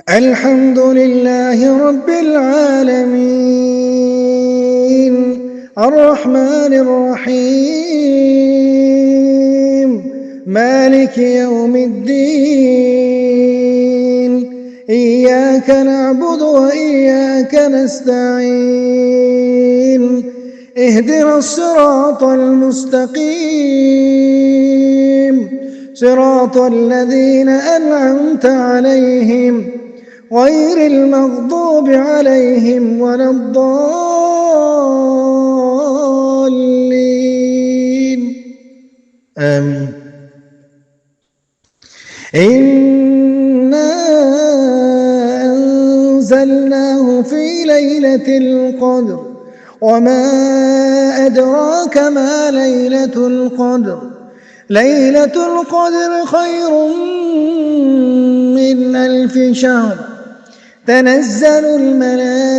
الحمد لله رب العالمين الرحمن الرحيم مالك يوم الدين إياك نعبد وإياك نستعين اهدنا الصراط المستقيم صراط الذين أنعمت عليهم غير المغضوب عليهم ولا الضالين آمين. إنا أنزلناه في ليلة القدر وما أدراك ما ليلة القدر ليلة القدر خير من 1000 شهر تنزل الملائكة